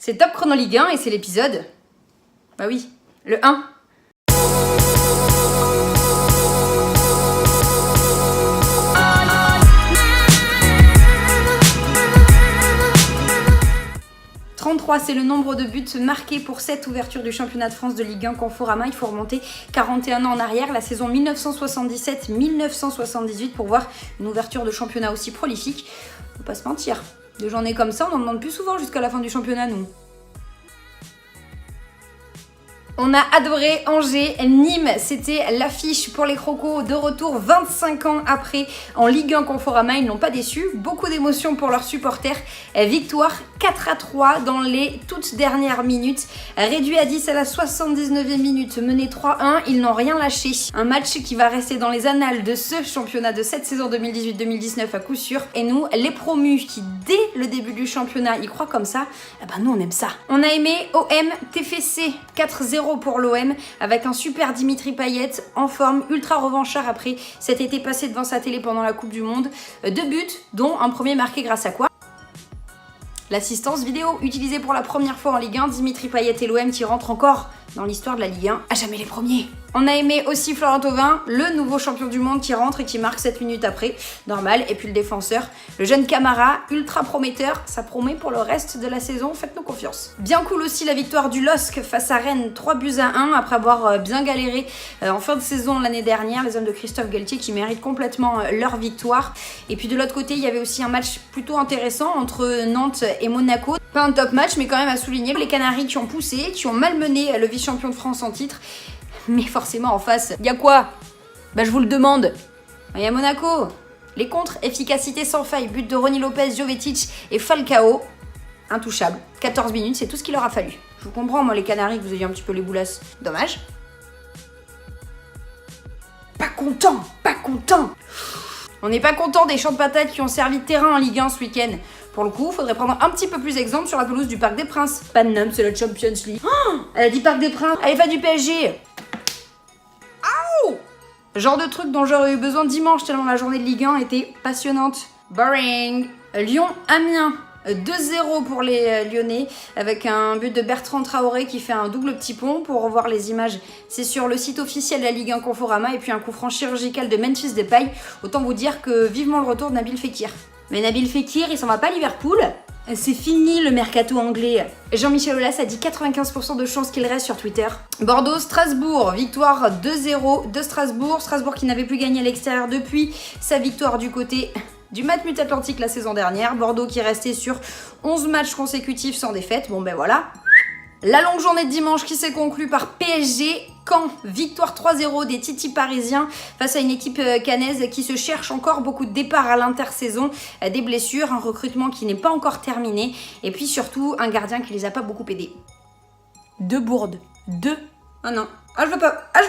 C'est Top Chrono Ligue 1 et c'est l'épisode... Bah oui, le 1. C'est le nombre de buts marqués pour cette ouverture du championnat de France de Ligue 1 Conforama. Il faut remonter 41 ans en arrière, la saison 1977-1978 pour voir une ouverture de championnat aussi prolifique. Faut pas se mentir, des journées comme ça, on en demande plus souvent jusqu'à la fin du championnat, nous. On a adoré Angers, Nîmes, c'était l'affiche pour les Crocos de retour 25 ans après en Ligue 1 Conforama. Ils n'ont pas déçu, beaucoup d'émotions pour leurs supporters. Victoire 4-3 dans les toutes dernières minutes. Réduit à 10 à la 79e minute, mené 3-1, ils n'ont rien lâché. Un match qui va rester dans les annales de ce championnat de cette saison 2018-2019 à coup sûr. Et nous, les promus qui dès le début du championnat y croient comme ça, eh ben nous on aime ça. On a aimé OM TFC 4-0 pour l'OM avec un super Dimitri Payet en forme, ultra revanchard après cet été passé devant sa télé pendant la Coupe du Monde. 2 buts, dont un premier marqué grâce à quoi? L'assistance vidéo utilisée pour la première fois en Ligue 1, Dimitri Payet et l'OM qui rentrent encore dans l'histoire de la Ligue 1, à jamais les premiers. On a aimé aussi Florent Thauvin, le nouveau champion du monde qui rentre et qui marque 7 minutes après, normal, et puis le défenseur, le jeune Camara, ultra prometteur, ça promet pour le reste de la saison, faites-nous confiance. Bien cool aussi la victoire du LOSC face à Rennes, 3-1, après avoir bien galéré en fin de saison l'année dernière, les hommes de Christophe Galtier qui méritent complètement leur victoire. Et puis de l'autre côté, il y avait aussi un match plutôt intéressant entre Nantes et Monaco. Pas un top match, mais quand même à souligner, les Canaries qui ont poussé, qui ont malmené le vice-champion de France en titre. Mais forcément en face, y a quoi? Bah je vous le demande. Y a Monaco. Les contres, efficacité sans faille, but de Rony Lopez, Jovetic et Falcao. Intouchable. 14 minutes, c'est tout ce qu'il leur a fallu. Je vous comprends, moi les Canaries, que vous ayez un petit peu les boulasses. Dommage. Pas content. On n'est pas content des champs de patates qui ont servi de terrain en Ligue 1 ce week-end. Pour le coup, faudrait prendre un petit peu plus d'exemple sur la pelouse du Parc des Princes. Pas de nom, c'est la Champions League. Oh, elle a dit Parc des Princes, elle est pas du PSG. Aouh! Genre de truc dont j'aurais eu besoin dimanche tellement la journée de Ligue 1 était passionnante. Boring. Lyon-Amiens. 2-0 pour les Lyonnais avec un but de Bertrand Traoré qui fait un double petit pont. Pour revoir les images, c'est sur le site officiel de la Ligue 1 Conforama. Et puis un coup franc chirurgical de Memphis Depay. Autant vous dire que vivement le retour de Nabil Fekir. Mais Nabil Fekir, il s'en va pas à Liverpool. C'est fini le mercato anglais. Jean-Michel Aulas a dit 95% de chances qu'il reste sur Twitter. Bordeaux-Strasbourg, victoire 2-0 de Strasbourg. Strasbourg qui n'avait plus gagné à l'extérieur depuis sa victoire du côté du Matmut Atlantique la saison dernière. Bordeaux qui restait sur 11 matchs consécutifs sans défaite. Bon ben voilà. La longue journée de dimanche qui s'est conclue par PSG Caen, victoire 3-0 des Titi parisiens face à une équipe cannaise qui se cherche encore, beaucoup de départs à l'intersaison, des blessures, un recrutement qui n'est pas encore terminé et puis surtout un gardien qui les a pas beaucoup aidés. 2 bourdes. 2. Ah non. Ah je veux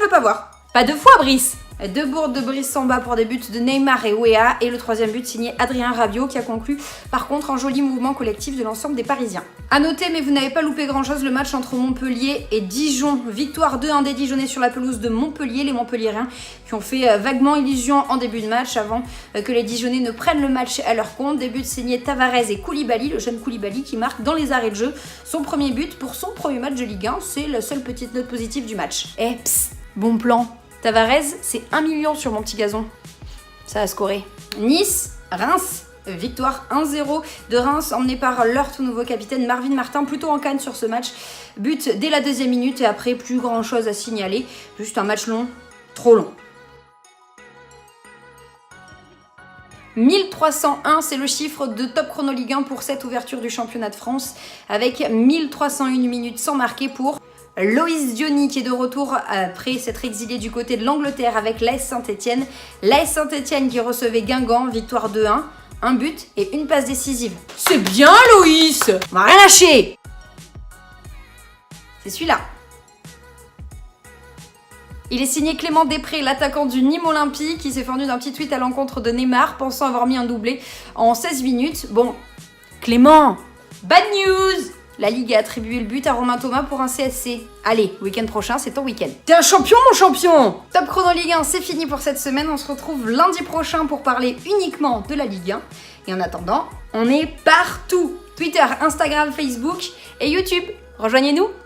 pas voir. Pas 2 fois Brice. 2 bourdes de Brice Samba pour des buts de Neymar et Weah et le 3e but signé Adrien Rabiot qui a conclu par contre un joli mouvement collectif de l'ensemble des Parisiens. A noter, mais vous n'avez pas loupé grand chose, le match entre Montpellier et Dijon. Victoire 2-1 des Dijonnais sur la pelouse de Montpellier, les Montpelliérains qui ont fait vaguement illusion en début de match avant que les Dijonnais ne prennent le match à leur compte. Des buts signés Tavares et Koulibaly, le jeune Koulibaly qui marque dans les arrêts de jeu son premier but pour son premier match de Ligue 1. C'est la seule petite note positive du match. Eh psst, bon plan. Tavares, c'est 1 million sur mon petit gazon. Ça a scoré. Nice, Reims, victoire 1-0 de Reims, emmené par leur tout nouveau capitaine Marvin Martin, plutôt en canne sur ce match. But dès la 2e minute et après, plus grand chose à signaler. Juste un match long, trop long. 1301, c'est le chiffre de Top Chrono Ligue 1 pour cette ouverture du championnat de France, avec 1301 minutes sans marquer pour Loïs Diony qui est de retour après s'être exilé du côté de l'Angleterre avec l'AS Saint-Etienne. L'AS Saint-Etienne qui recevait Guingamp, victoire 2-1, un but et une passe décisive. C'est bien Loïs! On va rien lâcher! C'est celui-là. Il est signé Clément Després, l'attaquant du Nîmes Olympique qui s'est fendu d'un petit tweet à l'encontre de Neymar pensant avoir mis un doublé en 16 minutes. Bon, Clément, bad news! La Ligue a attribué le but à Romain Thomas pour un CSC. Allez, week-end prochain, c'est ton week-end. T'es un champion, mon champion! Top Chrono Ligue 1, c'est fini pour cette semaine. On se retrouve lundi prochain pour parler uniquement de la Ligue 1. Et en attendant, on est partout! Twitter, Instagram, Facebook et YouTube. Rejoignez-nous!